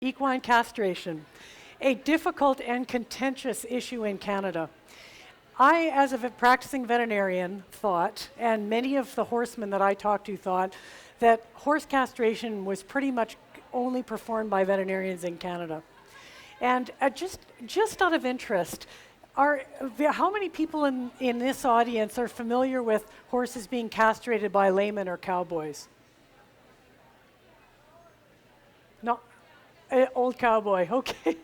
Equine castration, a difficult and contentious issue in Canada. I, as a practicing veterinarian, thought, and many of the horsemen that I talked to thought, that horse castration was pretty much only performed by veterinarians in Canada. And just out of interest, how many people in this audience are familiar with horses being castrated by laymen or cowboys? No. Old cowboy, okay.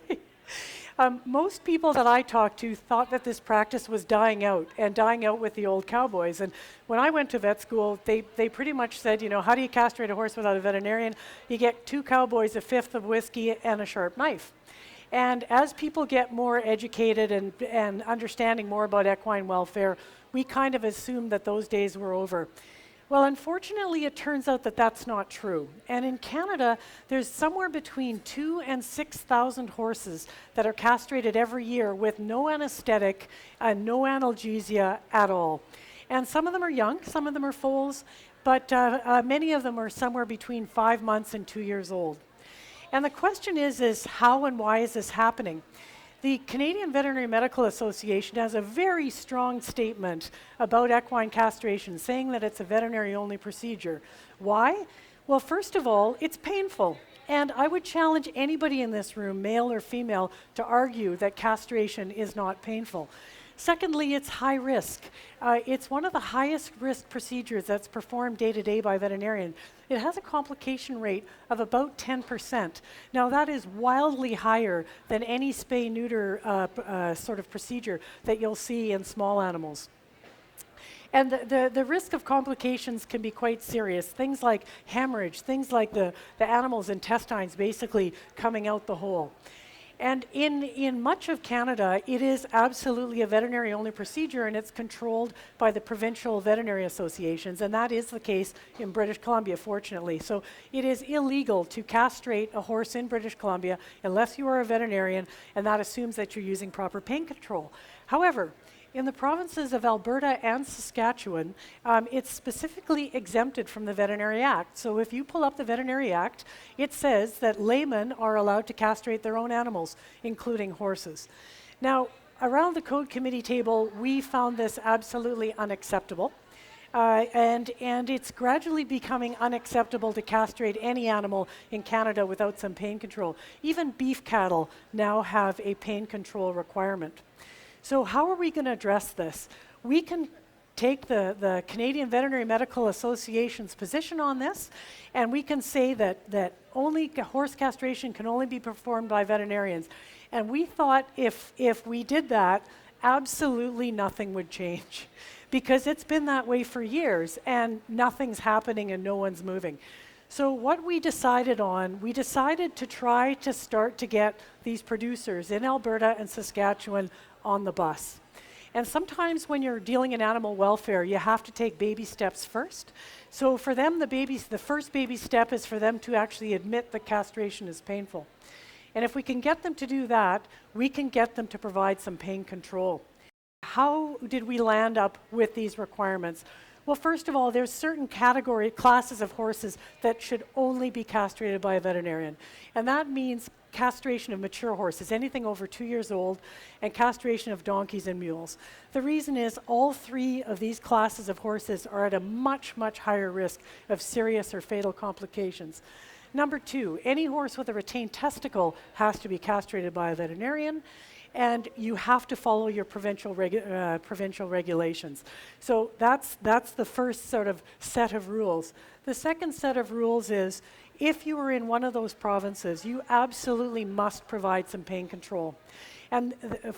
Most people that I talked to thought that this practice was dying out with the old cowboys. And when I went to vet school, they pretty much said, you know, how do you castrate a horse without a veterinarian? You get 2 cowboys, a fifth of whiskey, and a sharp knife. And as people get more educated and understanding more about equine welfare, we kind of assumed that those days were over. Well, unfortunately, it turns out that that's not true. And in Canada, there's somewhere between 2,000 and 6,000 horses that are castrated every year with no anesthetic, no analgesia at all. And some of them are young, some of them are foals, but many of them are somewhere between 5 months and 2 years old. And the question is how and why is this happening? The Canadian Veterinary Medical Association has a very strong statement about equine castration, saying that it's a veterinary-only procedure. Why? Well, first of all, it's painful. And I would challenge anybody in this room, male or female, to argue that castration is not painful. Secondly, it's high risk. It's one of the highest risk procedures that's performed day to day by veterinarians. It has a complication rate of about 10%. Now that is wildly higher than any spay-neuter sort of procedure that you'll see in small animals. And the risk of complications can be quite serious. Things like hemorrhage, things like the animal's intestines basically coming out the hole. And in much of Canada, it is absolutely a veterinary-only procedure, and it's controlled by the provincial veterinary associations, and that is the case in British Columbia, fortunately. So it is illegal to castrate a horse in British Columbia unless you are a veterinarian, and that assumes that you're using proper pain control. However, in the provinces of Alberta and Saskatchewan, it's specifically exempted from the Veterinary Act. So if you pull up the Veterinary Act, it says that laymen are allowed to castrate their own animals, including horses. Now, around the Code Committee table, we found this absolutely unacceptable. And it's gradually becoming unacceptable to castrate any animal in Canada without some pain control. Even beef cattle now have a pain control requirement. So how are we going to address this? We can take the Canadian Veterinary Medical Association's position on this, and we can say that only horse castration can only be performed by veterinarians. And we thought if we did that, absolutely nothing would change, because it's been that way for years, and nothing's happening and no one's moving. So what we decided to try to start to get these producers in Alberta and Saskatchewan on the bus. And sometimes when you're dealing in animal welfare, you have to take baby steps first. So for them, the first baby step is for them to actually admit that castration is painful. And if we can get them to do that, we can get them to provide some pain control. How did we land up with these requirements? Well, first of all, there's certain classes of horses that should only be castrated by a veterinarian. And that means castration of mature horses, anything over 2 years old, and castration of donkeys and mules. The reason is all 3 of these classes of horses are at a much, much higher risk of serious or fatal complications. Number 2, any horse with a retained testicle has to be castrated by a veterinarian, and you have to follow your provincial regulations. So that's the first sort of set of rules. The second set of rules is if you are in one of those provinces, you absolutely must provide some pain control. And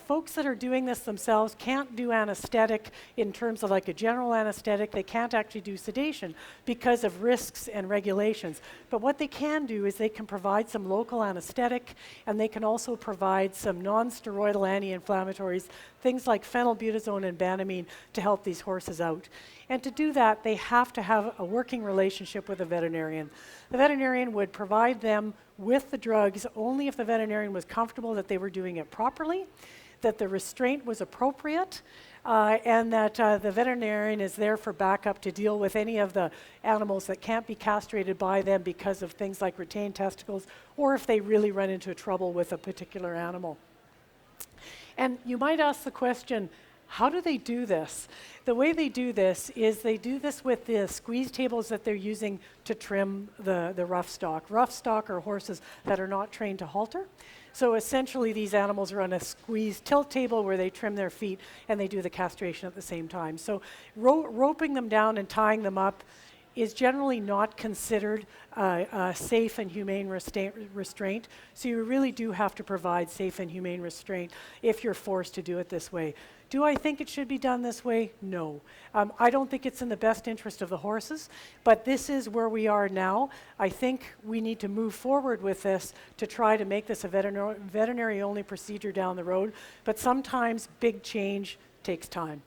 folks that are doing this themselves can't do anesthetic in terms of like a general anesthetic. They can't actually do sedation because of risks and regulations. But what they can do is they can provide some local anesthetic, and they can also provide some non-steroidal anti-inflammatories, things like phenylbutazone and banamine, to help these horses out. And to do that, they have to have a working relationship with a veterinarian. The veterinarian would provide them with the drugs only if the veterinarian was comfortable that they were doing it properly. that the restraint was appropriate, and that the veterinarian is there for backup to deal with any of the animals that can't be castrated by them because of things like retained testicles, or if they really run into trouble with a particular animal. And you might ask the question, how do they do this? The way they do this is they do this with the squeeze tables that they're using to trim the rough stock. Rough stock are horses that are not trained to halter. So essentially these animals are on a squeeze tilt table where they trim their feet and they do the castration at the same time. So roping them down and tying them up is generally not considered a safe and humane restraint. So you really do have to provide safe and humane restraint if you're forced to do it this way. Do I think it should be done this way? No. I don't think it's in the best interest of the horses, but this is where we are now. I think we need to move forward with this to try to make this a veterinary-only procedure down the road, but sometimes big change takes time.